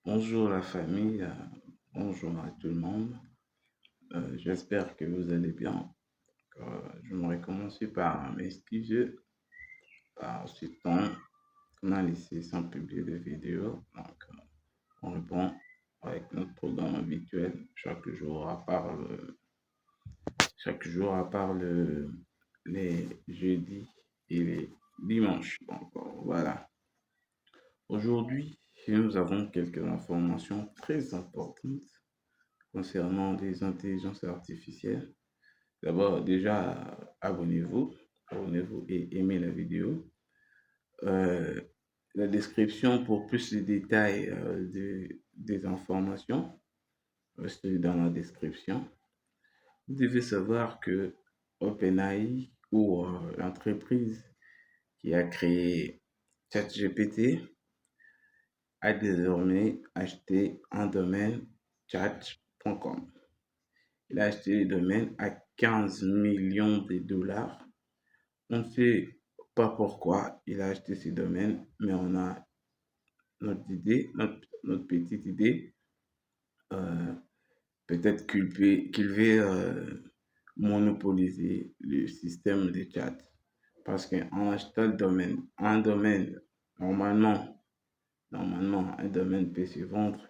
Bonjour la famille, bonjour à tout le monde. J'espère que vous allez bien. J'aimerais commencer par m'excuser par ce temps qu'on a laissé sans publier de vidéo. On répond avec notre programme habituel chaque jour à part les jeudis et les dimanches. Voilà. Aujourd'hui, nous avons quelques informations très importantes concernant les intelligences artificielles. D'abord, déjà, abonnez-vous et aimez la vidéo. Euh, la description pour plus de détails des informations reste dans la description. Vous devez savoir que OpenAI ou l'entreprise qui a créé ChatGPT a désormais acheté un domaine chat.com. Il a acheté le domaine à 15 millions de dollars. On ne sait pas pourquoi il a acheté ce domaine, mais on a notre petite idée. Euh, Peut-être qu'il veut monopoliser le système de chat. Parce qu'en achetant le domaine, un domaine, normalement, un domaine peut se vendre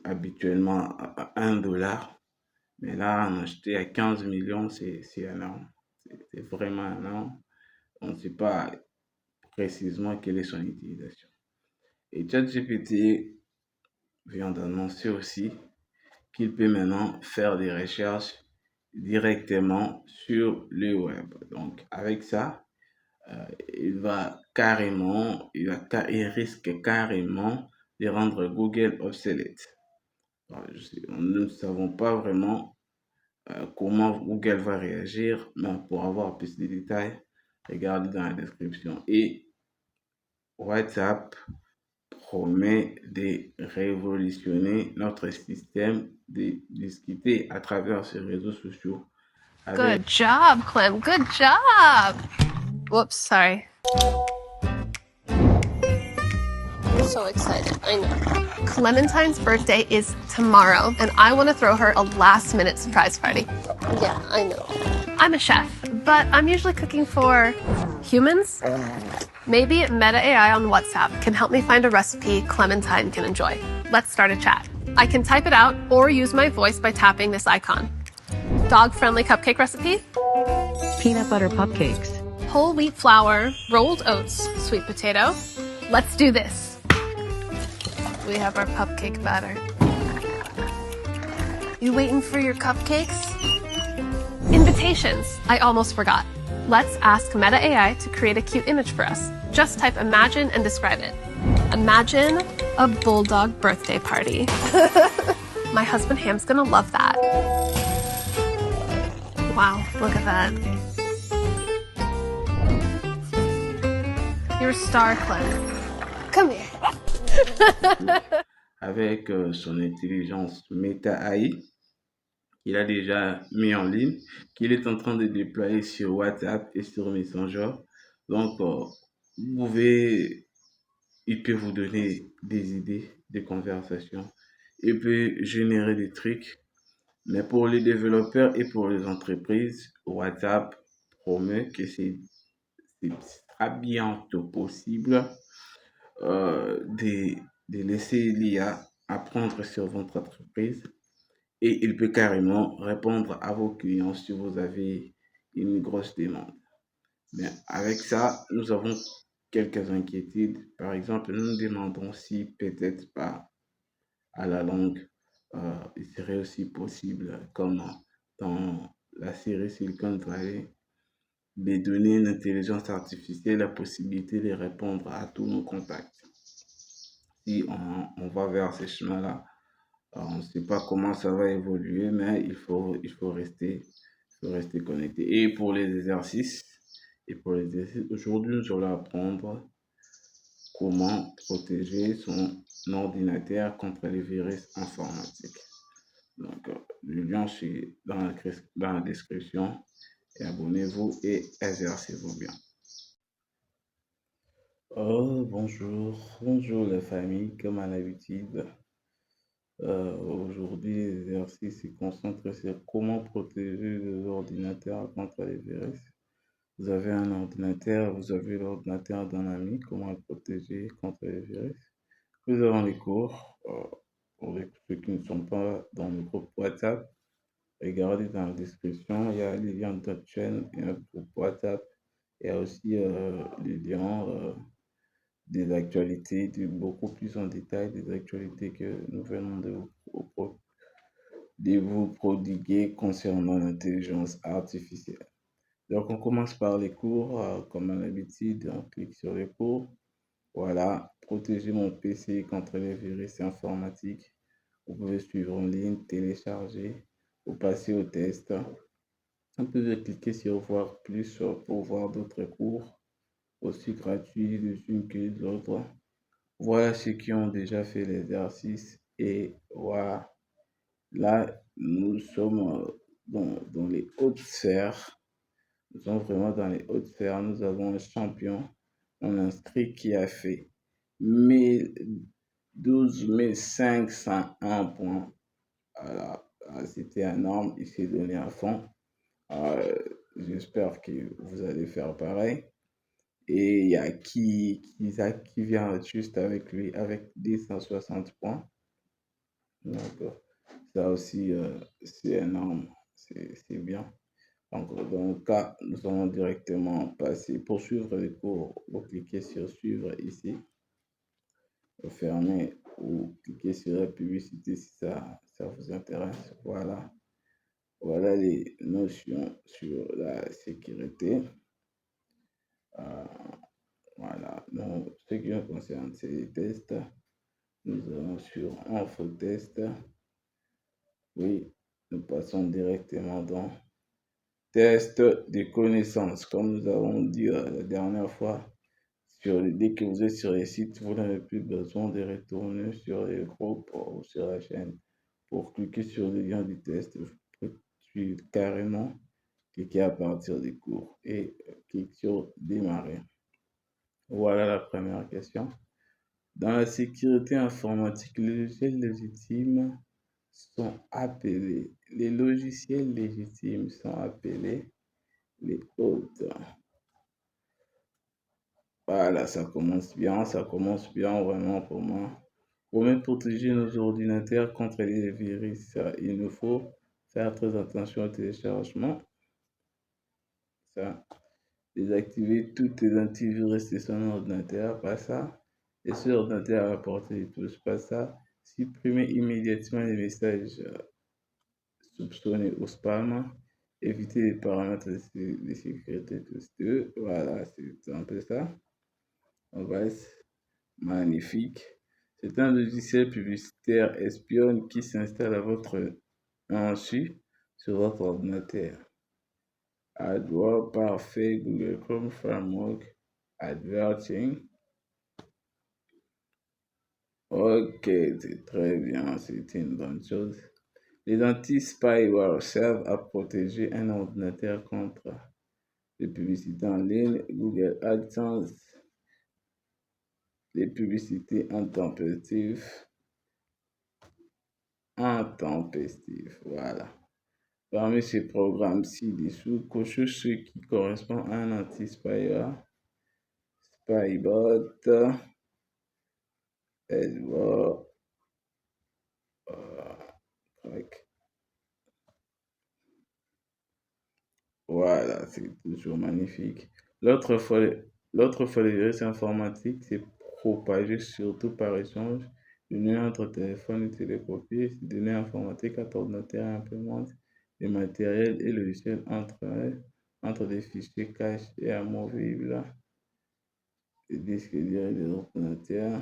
habituellement à 1 dollar. Mais là, en acheter à 15 millions, c'est énorme. C'est vraiment énorme. On ne sait pas précisément quelle est son utilisation. Et ChatGPT vient d'annoncer aussi qu'il peut maintenant faire des recherches directement sur le web. Donc, avec ça, il risque carrément de rendre Google obsolète. Nous ne savons pas vraiment comment Google va réagir, mais pour avoir plus de détails, regardez dans la description. Et WhatsApp promet de révolutionner notre système de discuter à travers ces réseaux sociaux avec Good job, Clem. Good job. Whoops, sorry. I'm so excited. I know. Clementine's birthday is tomorrow, and I want to throw her a last minute surprise party. Yeah, I know. I'm a chef, but I'm usually cooking for humans. Maybe Meta AI on WhatsApp can help me find a recipe Clementine can enjoy. Let's start a chat. I can type it out or use my voice by tapping this icon. Dog friendly cupcake recipe? Peanut butter cupcakes. Whole wheat flour, rolled oats, sweet potato. Let's do this. We have our cupcake batter. You waiting for your cupcakes? Invitations. I almost forgot. Let's ask Meta AI to create a cute image for us. Just type imagine and describe it. Imagine a bulldog birthday party. My husband Ham's gonna love that. Wow, look at that. You're a star, Clem. Come here. avec son intelligence Meta AI qu'il a déjà mis en ligne, qu'il est en train de déployer sur WhatsApp et sur Messenger. Donc, il peut vous donner des idées, des conversations, il peut générer des trucs. Mais pour les développeurs et pour les entreprises, WhatsApp promet que c'est sera bientôt possible de laisser l'IA apprendre sur votre entreprise et il peut carrément répondre à vos clients si vous avez une grosse demande. Mais avec ça, nous avons quelques inquiétudes. Par exemple, nous nous demandons si peut-être pas à la longue, il serait aussi possible, comme dans la série Silicon Valley, de donner une intelligence artificielle la possibilité de répondre à tous nos contacts. Si on va vers ces chemins-là, on ne sait pas comment ça va évoluer, mais il faut rester connecté. Et pour les exercices, aujourd'hui, nous allons apprendre comment protéger son ordinateur contre les virus informatiques. Donc, le lien c'est dans la description et abonnez-vous et exercez-vous bien. Bonjour la famille, comme à l'habitude. Aujourd'hui, l'exercice est concentré sur comment protéger l'ordinateur contre les virus. Vous avez un ordinateur, vous avez l'ordinateur d'un ami, comment le protéger contre les virus. Nous avons les cours. Pour ceux qui ne sont pas dans le groupe WhatsApp, regardez dans la description, il y a les liens de notre chaîne et notre groupe WhatsApp. Il y a aussi les liens des actualités, beaucoup plus en détail des actualités que nous venons de vous prodiguer concernant l'intelligence artificielle. Donc, on commence par les cours, comme à l'habitude, on clique sur les cours. Voilà, protéger mon PC contre les virus informatiques. Vous pouvez suivre en ligne, télécharger ou passer au test. Vous pouvez cliquer sur voir plus pour voir d'autres cours, aussi gratuits les unes que les autres. Voilà ceux qui ont déjà fait l'exercice et voilà, là, nous sommes dans les hautes sphères. Nous sommes vraiment dans les hautes sphères. Nous avons un champion, un inscrit qui a fait 12 501 points. Voilà, c'était énorme. Il s'est donné à fond. Euh, J'espère que vous allez faire pareil. Et il y a Isaac qui vient juste avec lui avec 260 points. Donc, ça aussi, c'est énorme. C'est bien. Donc, dans le cas, nous allons directement passer. Pour suivre les cours, vous cliquez sur suivre ici. Vous fermez ou cliquez sur la publicité si ça vous intéresse. Voilà. Voilà les notions sur la sécurité. Euh, voilà. Donc, ce qui me concerne, c'est les tests. Nous allons sur Infotest. Oui, nous passons directement dans test de connaissances. Comme nous avons dit la dernière fois, dès que vous êtes sur les sites, vous n'avez plus besoin de retourner sur les groupes ou sur la chaîne pour cliquer sur le lien du test. Vous pouvez carrément cliquer à partir des cours et cliquer sur démarrer. Voilà la première question. Dans la sécurité informatique, les logiciels légitimes sont appelés, les logiciels légitimes sont appelés les hôtes. Voilà, ça commence bien vraiment pour moi. Pour même protéger nos ordinateurs contre les virus, il nous faut faire très attention au téléchargement. Ça, désactiver toutes les antivirus de son ordinateur, pas ça. Et sur l'ordinateur à la portée de tous, pas ça. Supprimer immédiatement les messages soupçonnés au spam. Éviter les paramètres de sécurité tous deux. Voilà, c'est un peu ça. On va magnifique. C'est un logiciel publicitaire espionne qui s'installe à votre insu sur votre ordinateur. AdWords parfait, Google Chrome Framework, Advertising. Ok, c'est très bien, c'est une bonne chose. Les anti-spyware servent à protéger un ordinateur contre les publicités en ligne, Google AdSense, les publicités intempestives, voilà. Parmi ces programmes ci-dessous, cochez ceux qui correspondent à un anti-spyware, Spybot, Edward, voilà, c'est toujours magnifique. L'autre fois, les virus informatiques s'est propagé surtout par échange de données entre téléphones et télécopies. Ces données informatiques à ordinateur implémentent les matériels et logiciels entre des fichiers cachés et amovibles, des disques durs et des ordinateurs.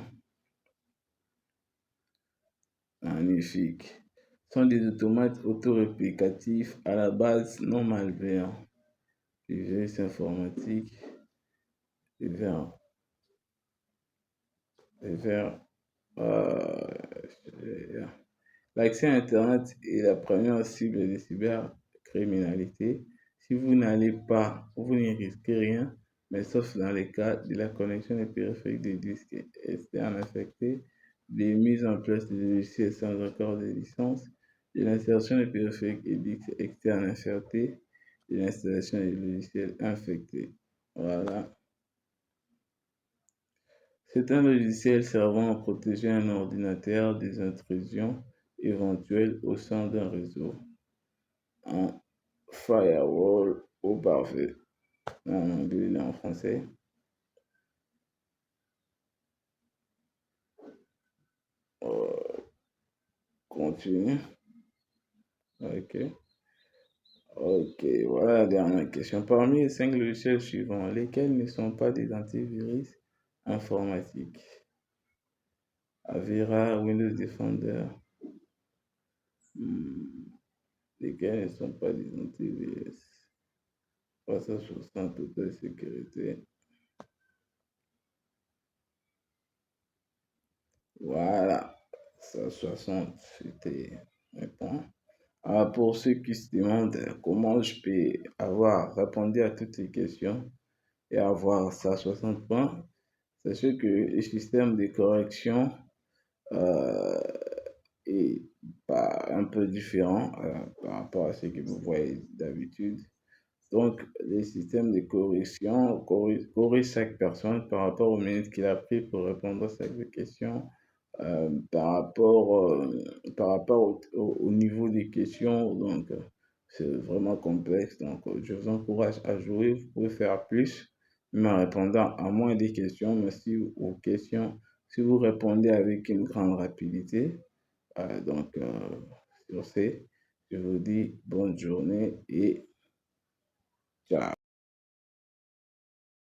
Magnifique. Sont des automates autoréplicatifs à la base non malveillants. Les virus informatiques, les vers, l'accès à Internet est la première cible des cybercriminalités. Si vous n'allez pas, vous n'y risquez rien. mais sauf dans les cas de la connexion des périphériques des disques externes affectés, des mises en place de logiciels sans accord de licence, de l'insertion des périphériques et disques externes infectés, de l'installation des logiciels infectés. Voilà. C'est un logiciel servant à protéger un ordinateur des intrusions éventuelles au sein d'un réseau. Un firewall au parfait. En anglais et en français. Continue. Ok. Ok, voilà la dernière question. Parmi les 5 logiciels suivants, lesquels ne sont pas des antivirus informatiques? Avira, Windows Defender. Lesquels ne sont pas des antivirus? 360 Total Sécurité. Voilà. 160, c'était un point. Alors pour ceux qui se demandent comment je peux avoir répondu à toutes ces questions et avoir 160 points, sachez que le système de correction euh, est pas un peu différent par rapport à ce que vous voyez d'habitude. Donc, les systèmes de correction corrigent chaque personne par rapport aux minutes qu'il a pris pour répondre à chaque question, par rapport au niveau des questions. Donc, c'est vraiment complexe. Donc, je vous encourage à jouer. Vous pouvez faire plus, même en répondant à moins des questions. Mais si aux questions, si vous répondez avec une grande rapidité, sur ce, je vous dis bonne journée et ciao.